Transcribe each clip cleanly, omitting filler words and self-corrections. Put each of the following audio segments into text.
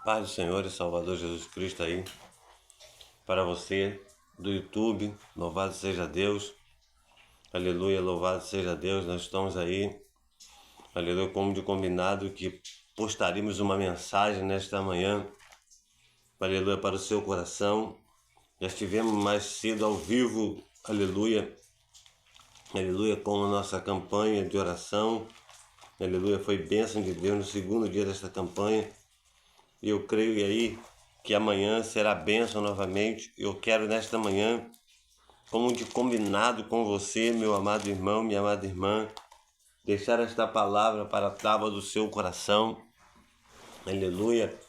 Paz do Senhor e Salvador Jesus Cristo aí, para você do YouTube, louvado seja Deus, aleluia, louvado seja Deus. Nós estamos aí, aleluia, como de combinado que postaríamos uma mensagem nesta manhã, aleluia, para o seu coração. Já estivemos mais cedo ao vivo, aleluia, aleluia, com a nossa campanha de oração, aleluia, foi bênção de Deus no segundo dia desta campanha. E eu creio aí que amanhã será bênção novamente. Eu quero nesta manhã, como de combinado com você, meu amado irmão, minha amada irmã, deixar esta palavra para a tábua do seu coração. Aleluia.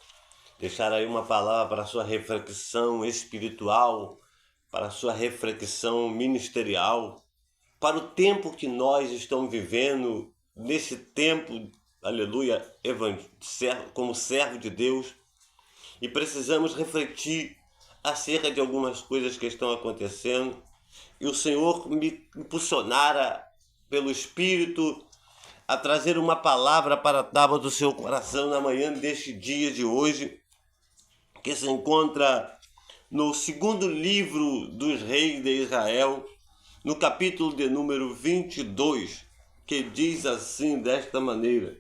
Deixar aí uma palavra para a sua reflexão espiritual, para a sua reflexão ministerial, para o tempo que nós estamos vivendo, nesse tempo, aleluia, como servo de Deus, e precisamos refletir acerca de algumas coisas que estão acontecendo, e o Senhor me impulsionara pelo Espírito a trazer uma palavra para a tábua do seu coração na manhã deste dia de hoje, que se encontra no segundo livro dos reis de Israel, no capítulo de número 22, que diz assim, desta maneira: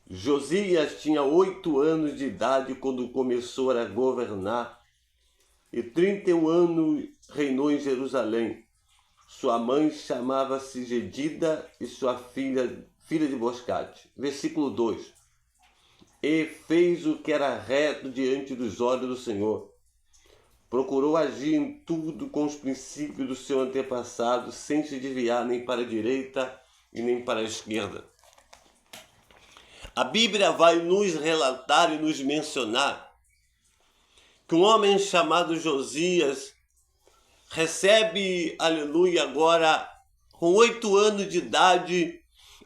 Josias tinha 8 anos de idade quando começou a governar, e 31 anos reinou em Jerusalém. Sua mãe chamava-se Jedida e sua filha de Boscate. Versículo 2. E fez o que era reto diante dos olhos do Senhor. Procurou agir em tudo com os princípios do seu antepassado, sem se desviar nem para a direita e nem para a esquerda. A Bíblia vai nos relatar e nos mencionar que um homem chamado Josias recebe, aleluia, agora com 8 anos de idade,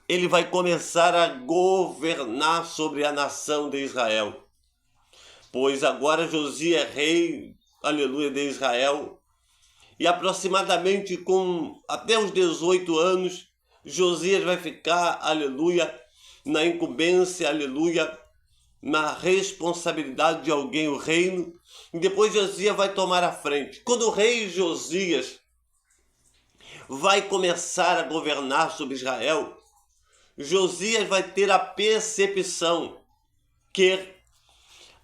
ele vai começar a governar sobre a nação de Israel. Pois agora Josias é rei, aleluia, de Israel, e aproximadamente com até os 18 anos, Josias vai ficar, aleluia, na incumbência, aleluia, na responsabilidade de alguém, o reino, e depois Josias vai tomar a frente. Quando o rei Josias vai começar a governar sobre Israel, Josias vai ter a percepção que,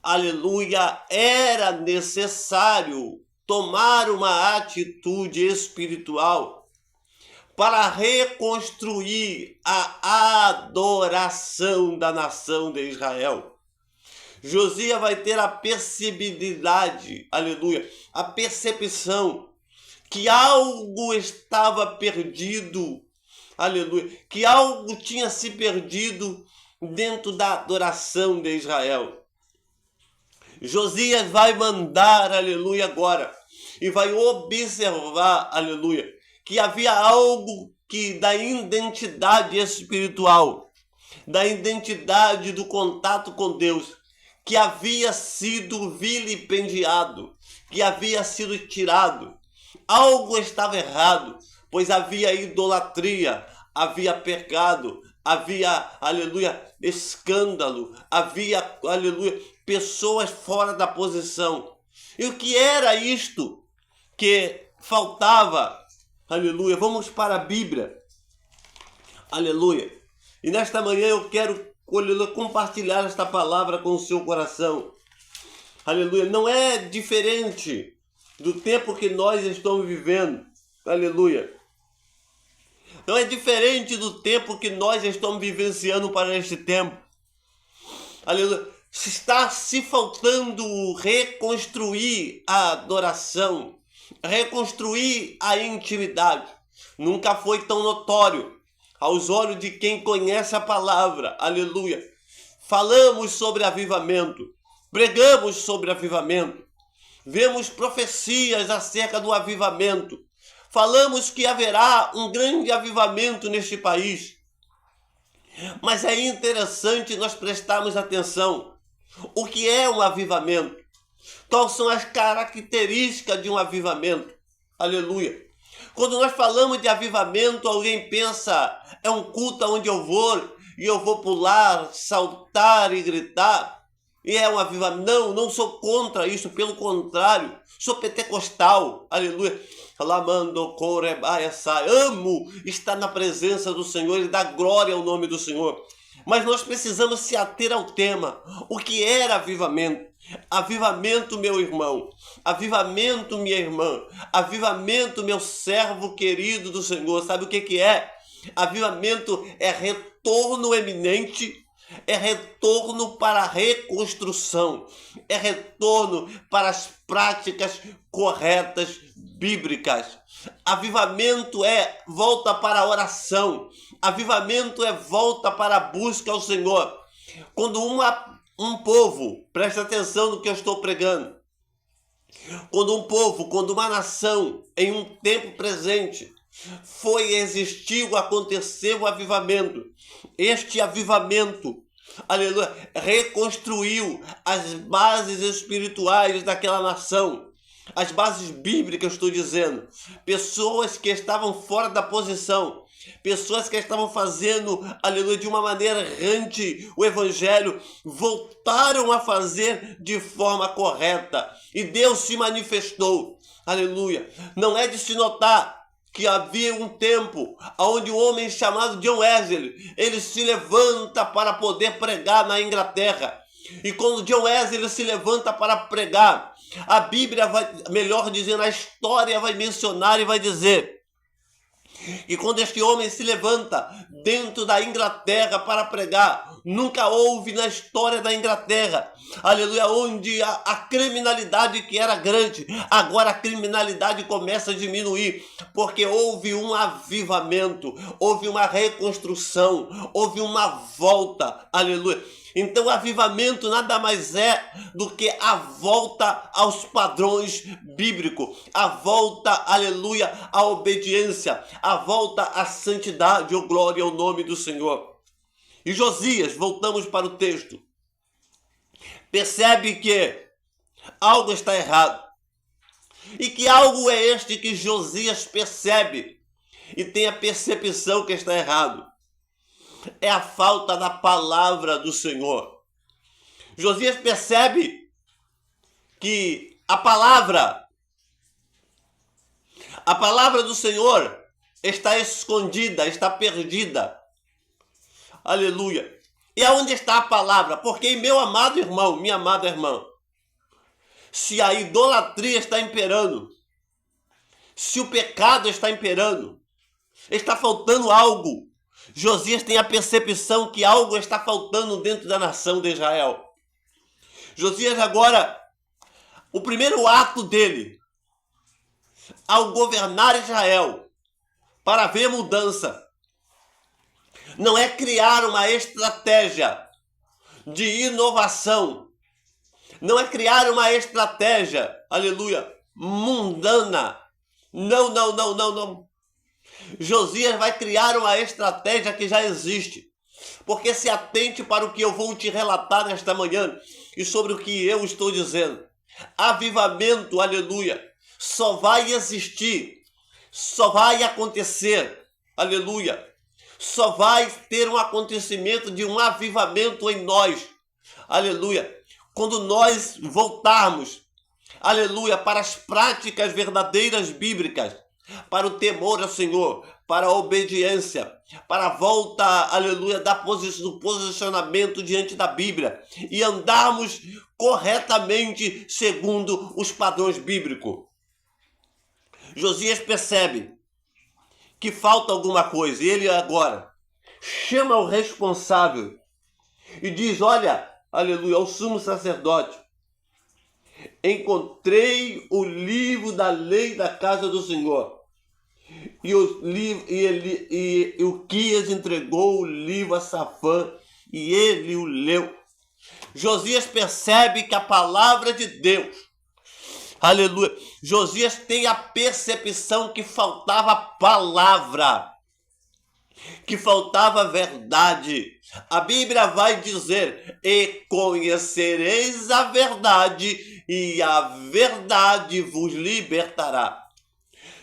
aleluia, era necessário tomar uma atitude espiritual para reconstruir a adoração da nação de Israel. Josias vai ter a percebibilidade, aleluia, a percepção que algo estava perdido, aleluia, que algo tinha se perdido dentro da adoração de Israel. Josias vai mandar, aleluia, agora, e vai observar, aleluia, que havia algo que da identidade espiritual, da identidade do contato com Deus, que havia sido vilipendiado, que havia sido tirado. Algo estava errado, pois havia idolatria, havia pecado, havia, aleluia, escândalo, havia, aleluia, pessoas fora da posição. E o que era isto que faltava? Aleluia, vamos para a Bíblia, aleluia, e nesta manhã eu quero compartilhar esta palavra com o seu coração, aleluia. Não é diferente do tempo que nós estamos vivendo, aleluia, não é diferente do tempo que nós estamos vivenciando para este tempo, aleluia. Está se faltando reconstruir a adoração, reconstruir a intimidade. Nunca foi tão notório aos olhos de quem conhece a palavra, aleluia. Falamos sobre avivamento, pregamos sobre avivamento, vemos profecias acerca do avivamento, falamos que haverá um grande avivamento neste país. Mas é interessante nós prestarmos atenção. O que é um avivamento? Quais são as características de um avivamento? Aleluia. Quando nós falamos de avivamento, alguém pensa, é um culto onde eu vou e eu vou pular, saltar e gritar. e é um avivamento. Não, não sou contra isso, pelo contrário, sou pentecostal, aleluia. Amo estar na presença do Senhor e dar glória ao nome do Senhor. Mas nós precisamos se ater ao tema. O que era avivamento? Avivamento, meu irmão. Avivamento, minha irmã. Avivamento, meu servo querido do Senhor. Sabe o que é? Avivamento é retorno eminente, é retorno para a reconstrução, é retorno para as práticas corretas bíblicas. Avivamento é volta para a oração. Avivamento é volta para a busca ao Senhor. Quando um povo, presta atenção no que eu estou pregando, quando um povo, quando uma nação, em um tempo presente, existiu, aconteceu o avivamento. Este avivamento, aleluia, reconstruiu as bases espirituais daquela nação. As bases bíblicas, estou dizendo. Pessoas que estavam fora da posição. Pessoas que estavam fazendo, aleluia, de uma maneira errante o evangelho, voltaram a fazer de forma correta. E Deus se manifestou. Aleluia. Não é de se notar que havia um tempo onde um homem chamado John Wesley, ele se levanta para poder pregar na Inglaterra. E quando John Wesley se levanta para pregar, a Bíblia vai, melhor dizendo, a história vai mencionar e vai dizer que quando este homem se levanta dentro da Inglaterra para pregar, nunca houve na história da Inglaterra, aleluia, onde a criminalidade que era grande, agora a criminalidade começa a diminuir, porque houve um avivamento, houve uma reconstrução, houve uma volta, aleluia. Então, o avivamento nada mais é do que a volta aos padrões bíblicos, a volta, aleluia, à obediência, a volta à santidade, ou glória ao nome do Senhor. E Josias, voltamos para o texto, percebe que algo está errado. E que algo é este que Josias percebe e tem a percepção que está errado? É a falta da palavra do Senhor. Josias percebe que a palavra do Senhor está escondida, está perdida. Aleluia. E aonde está a palavra? Porque, meu amado irmão, minha amada irmã, se a idolatria está imperando, se o pecado está imperando, está faltando algo. Josias tem a percepção que algo está faltando dentro da nação de Israel. Josias agora, o primeiro ato dele, ao governar Israel, para ver mudança, não é criar uma estratégia de inovação, não é criar uma estratégia, aleluia, mundana. Não. Josias vai criar uma estratégia que já existe. Porque se atente para o que eu vou te relatar nesta manhã e sobre o que eu estou dizendo. Avivamento, aleluia, só vai existir, só vai acontecer, aleluia, só vai ter um acontecimento de um avivamento em nós, aleluia, quando nós voltarmos, aleluia, para as práticas verdadeiras bíblicas, para o temor ao Senhor, para a obediência, para a volta, aleluia, do posicionamento diante da Bíblia e andarmos corretamente segundo os padrões bíblicos. Josias percebe que falta alguma coisa e ele agora chama o responsável e diz, olha, aleluia, ao sumo sacerdote, encontrei o livro da lei da casa do Senhor. E o Quias entregou o livro a Safã e ele o leu. Josias percebe que a palavra de Deus, aleluia, Josias tem a percepção que faltava palavra, que faltava verdade. A Bíblia vai dizer, e conhecereis a verdade, e a verdade vos libertará.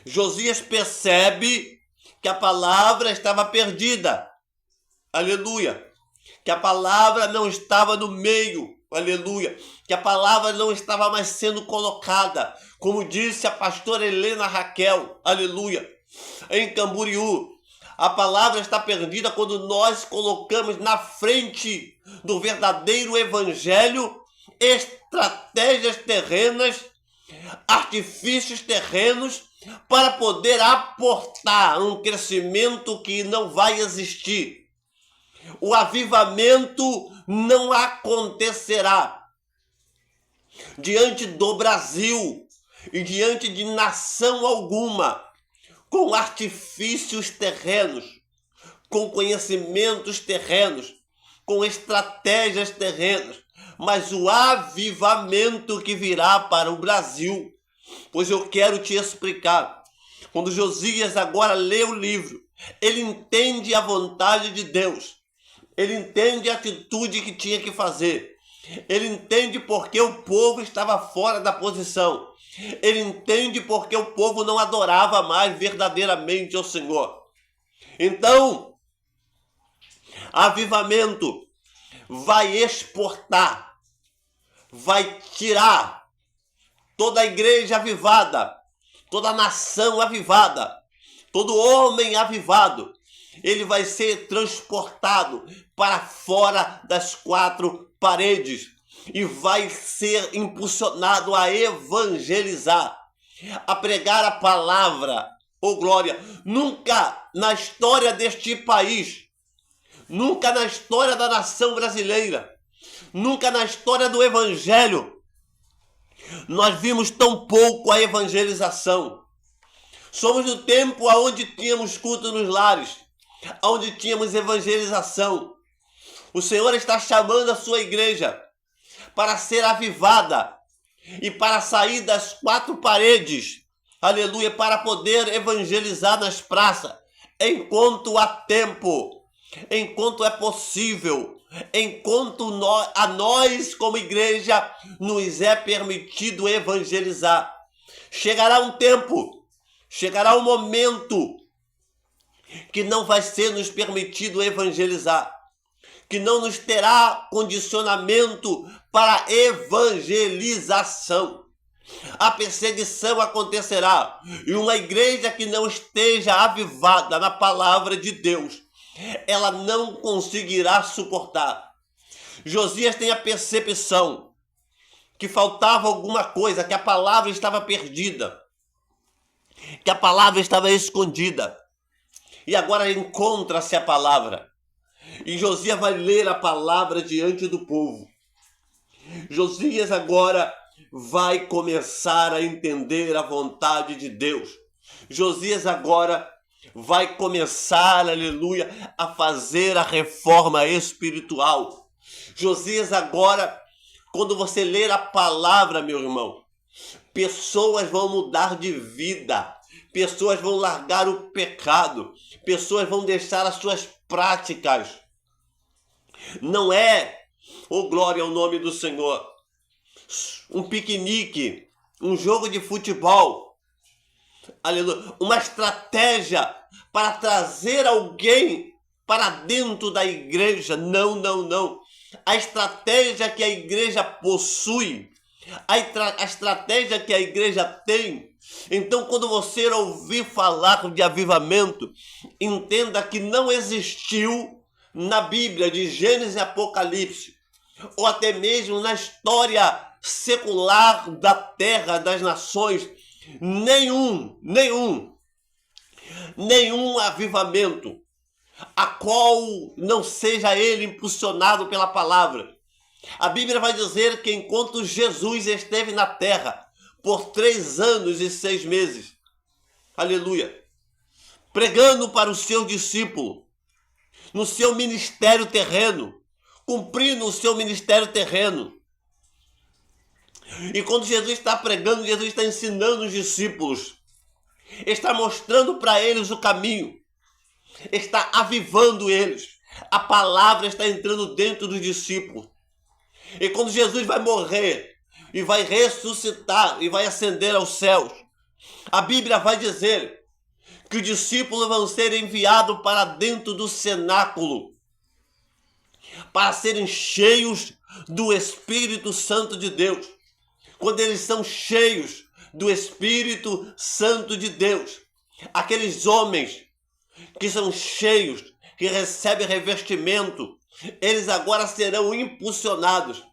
Josias percebe que a palavra estava perdida, aleluia, que a palavra não estava no meio, aleluia, que a palavra não estava mais sendo colocada, como disse a pastora Helena Raquel, aleluia, em Camboriú. A palavra está perdida quando nós colocamos na frente do verdadeiro evangelho estratégias terrenas, artifícios terrenos, para poder aportar um crescimento que não vai existir. O avivamento não acontecerá diante do Brasil e diante de nação alguma com artifícios terrenos, com conhecimentos terrenos, com estratégias terrenas, mas o avivamento que virá para o Brasil. Pois eu quero te explicar. Quando Josias agora lê o livro, ele entende a vontade de Deus. Ele entende a atitude que tinha que fazer. Ele entende porque o povo estava fora da posição. Ele entende porque o povo não adorava mais verdadeiramente ao Senhor. Então, avivamento vai exportar, vai tirar toda a igreja avivada, toda a nação avivada, todo homem avivado, ele vai ser transportado para fora das quatro paredes e vai ser impulsionado a evangelizar, a pregar a palavra. Oh glória! Nunca na história deste país, nunca na história da nação brasileira, nunca na história do evangelho, nós vimos tão pouco a evangelização. Somos do tempo onde tínhamos culto nos lares, onde tínhamos evangelização. O Senhor está chamando a sua igreja para ser avivada e para sair das quatro paredes, aleluia, para poder evangelizar nas praças, enquanto há tempo, enquanto é possível, enquanto a nós como igreja nos é permitido evangelizar. Chegará um tempo, chegará um momento que não vai ser nos permitido evangelizar, que não nos terá condicionamento para evangelização. A perseguição acontecerá e uma igreja que não esteja avivada na palavra de Deus, ela não conseguirá suportar. Josias tem a percepção que faltava alguma coisa, que a palavra estava perdida, que a palavra estava escondida. E agora encontra-se a palavra. E Josias vai ler a palavra diante do povo. Josias agora vai começar a entender a vontade de Deus. Josias agora vai começar, aleluia, a fazer a reforma espiritual. Josias agora, quando você ler a palavra, meu irmão, pessoas vão mudar de vida, pessoas vão largar o pecado, pessoas vão deixar as suas práticas. Não é, oh glória ao nome do Senhor, um piquenique, um jogo de futebol, aleluia, uma estratégia para trazer alguém para dentro da igreja. Não, não, não. A estratégia que a igreja possui, a estratégia que a igreja tem. Então, quando você ouvir falar de avivamento, entenda que não existiu na Bíblia, de Gênesis e Apocalipse, ou até mesmo na história secular da terra, das nações, nenhum avivamento a qual não seja ele impulsionado pela palavra. A Bíblia vai dizer que enquanto Jesus esteve na terra por 3 anos e 6 meses, aleluia, pregando para os seus discípulos, no seu ministério terreno, cumprindo o seu ministério terreno. E quando Jesus está pregando, Jesus está ensinando os discípulos, está mostrando para eles o caminho, está avivando eles. A palavra está entrando dentro dos discípulos. E quando Jesus vai morrer e vai ressuscitar e vai ascender aos céus, a Bíblia vai dizer que os discípulos vão ser enviados para dentro do cenáculo. para serem cheios do Espírito Santo de Deus. Quando eles são cheios do Espírito Santo de Deus, aqueles homens que são cheios, que recebem revestimento, eles agora serão impulsionados,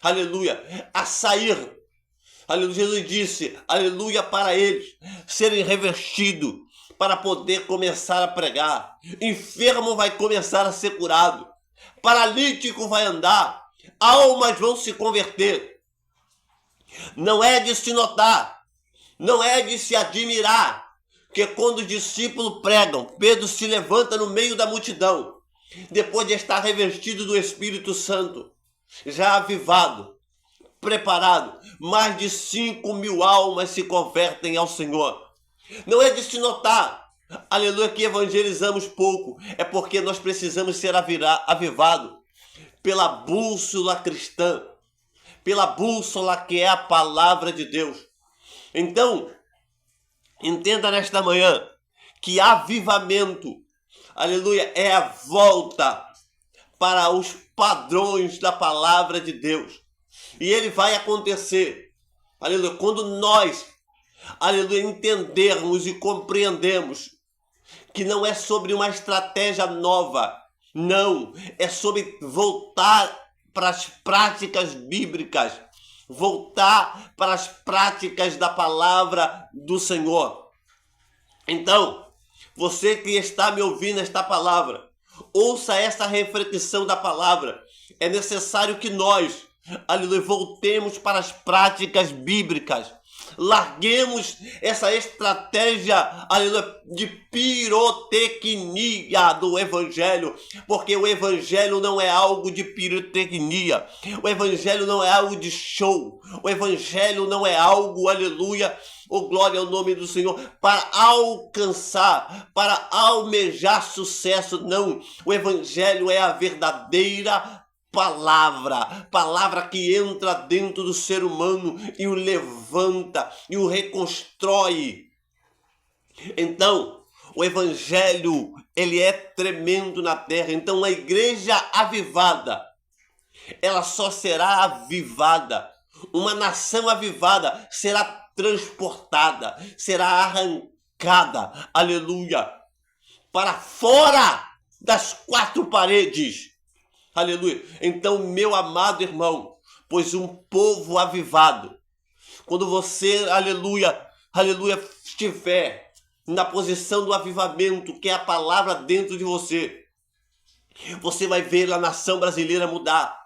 aleluia, a sair. Aleluia, Jesus disse, aleluia, para eles serem revestidos, para poder começar a pregar. Enfermo vai começar a ser curado, paralítico vai andar, almas vão se converter. Não é de se notar, não é de se admirar, que quando os discípulos pregam, Pedro se levanta no meio da multidão, depois de estar revestido do Espírito Santo, já avivado, preparado, mais de 5.000 almas se convertem ao Senhor. Não é de se notar, aleluia, que evangelizamos pouco, é porque nós precisamos ser avivados pela bússola cristã, pela bússola que é a palavra de Deus. Então, entenda nesta manhã que avivamento, aleluia, é a volta para os padrões da palavra de Deus. E ele vai acontecer, aleluia, quando nós, aleluia, entendermos e compreendemos que não é sobre uma estratégia nova, não, é sobre voltar para as práticas bíblicas, voltar para as práticas da palavra do Senhor. Então, você que está me ouvindo esta palavra, ouça essa reflexão da palavra. É necessário que nós, aleluia, voltemos para as práticas bíblicas. Larguemos essa estratégia, aleluia, de pirotecnia do evangelho, porque o evangelho não é algo de pirotecnia, o evangelho não é algo de show, o evangelho não é algo, aleluia, oh glória ao nome do Senhor, para alcançar, para almejar sucesso, não. O evangelho é a verdadeira palavra que entra dentro do ser humano e o levanta e o reconstrói. Então, o evangelho, ele é tremendo na terra. Então, a igreja avivada, ela só será avivada. Uma nação avivada será transportada, será arrancada, aleluia, para fora das quatro paredes. Aleluia. Então, meu amado irmão, pois um povo avivado, quando você, aleluia, estiver na posição do avivamento, que é a palavra dentro de você, você vai ver a nação brasileira mudar,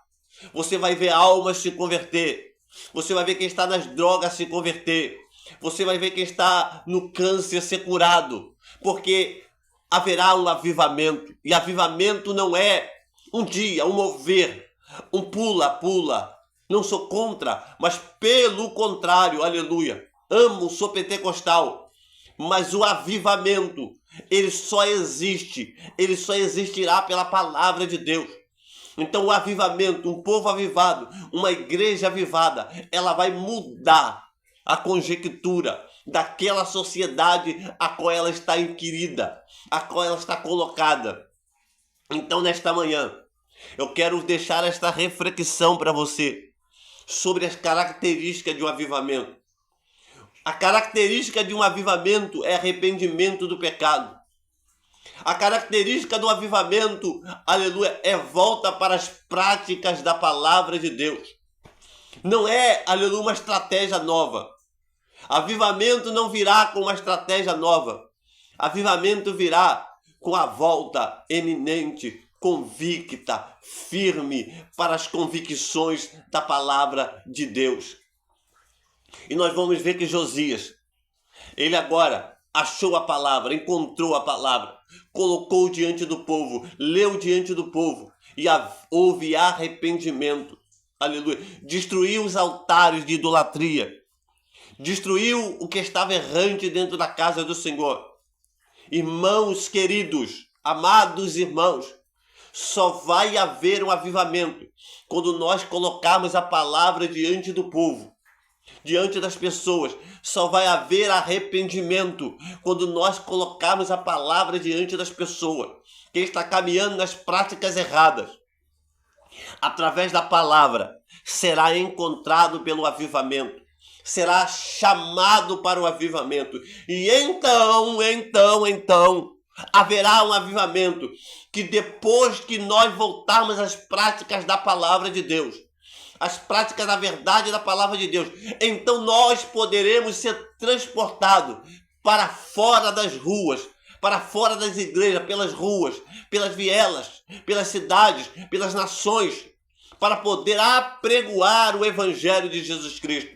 você vai ver almas se converter, você vai ver quem está nas drogas se converter, você vai ver quem está no câncer ser curado, porque haverá um avivamento, e avivamento não é um dia, um mover, um pula. Não sou contra, mas pelo contrário, aleluia. Amo, sou pentecostal. Mas o avivamento, ele só existirá pela palavra de Deus. Então o avivamento, um povo avivado, uma igreja avivada, ela vai mudar a conjectura daquela sociedade a qual ela está inquirida, a qual ela está colocada. Então, nesta manhã, eu quero deixar esta reflexão para você sobre as características de um avivamento. A característica de um avivamento é arrependimento do pecado. A característica do avivamento, aleluia, é volta para as práticas da palavra de Deus. Não é, aleluia, uma estratégia nova. Avivamento não virá com uma estratégia nova. Avivamento virá com a volta eminente, convicta, firme para as convicções da palavra de Deus. E nós vamos ver que Josias, ele agora achou a palavra, encontrou a palavra, colocou diante do povo, leu diante do povo e houve arrependimento. Aleluia. Destruiu os altares de idolatria. Destruiu o que estava errante dentro da casa do Senhor. Irmãos queridos, amados irmãos, só vai haver um avivamento quando nós colocarmos a palavra diante do povo, diante das pessoas. Só vai haver arrependimento quando nós colocarmos a palavra diante das pessoas. Quem está caminhando nas práticas erradas, através da palavra, será encontrado pelo avivamento, será chamado para o avivamento. E então, haverá um avivamento que depois que nós voltarmos às práticas da palavra de Deus, as práticas da verdade da palavra de Deus, então nós poderemos ser transportados para fora das ruas, para fora das igrejas, pelas ruas, pelas vielas, pelas cidades, pelas nações, para poder apregoar o evangelho de Jesus Cristo.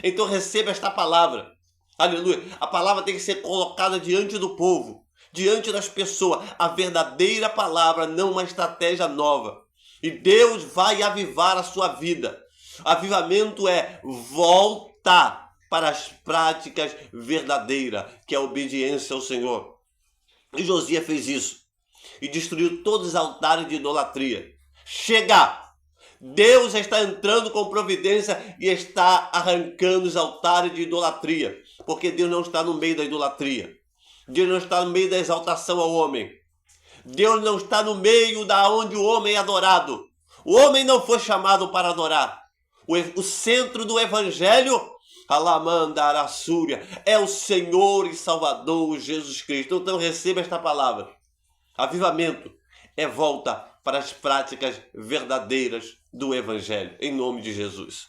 Então receba esta palavra. Aleluia. A palavra tem que ser colocada diante do povo, diante das pessoas. A verdadeira palavra, não uma estratégia nova. E Deus vai avivar a sua vida. Avivamento é volta para as práticas verdadeiras, que é a obediência ao Senhor. E Josias fez isso. E destruiu todos os altares de idolatria. Chega! Deus está entrando com providência e está arrancando os altares de idolatria. Porque Deus não está no meio da idolatria. Deus não está no meio da exaltação ao homem. Deus não está no meio da onde o homem é adorado. O homem não foi chamado para adorar. O centro do evangelho, Alamanda Arassúria, é o Senhor e Salvador Jesus Cristo. Então receba esta palavra. Avivamento é volta para as práticas verdadeiras do evangelho. Em nome de Jesus.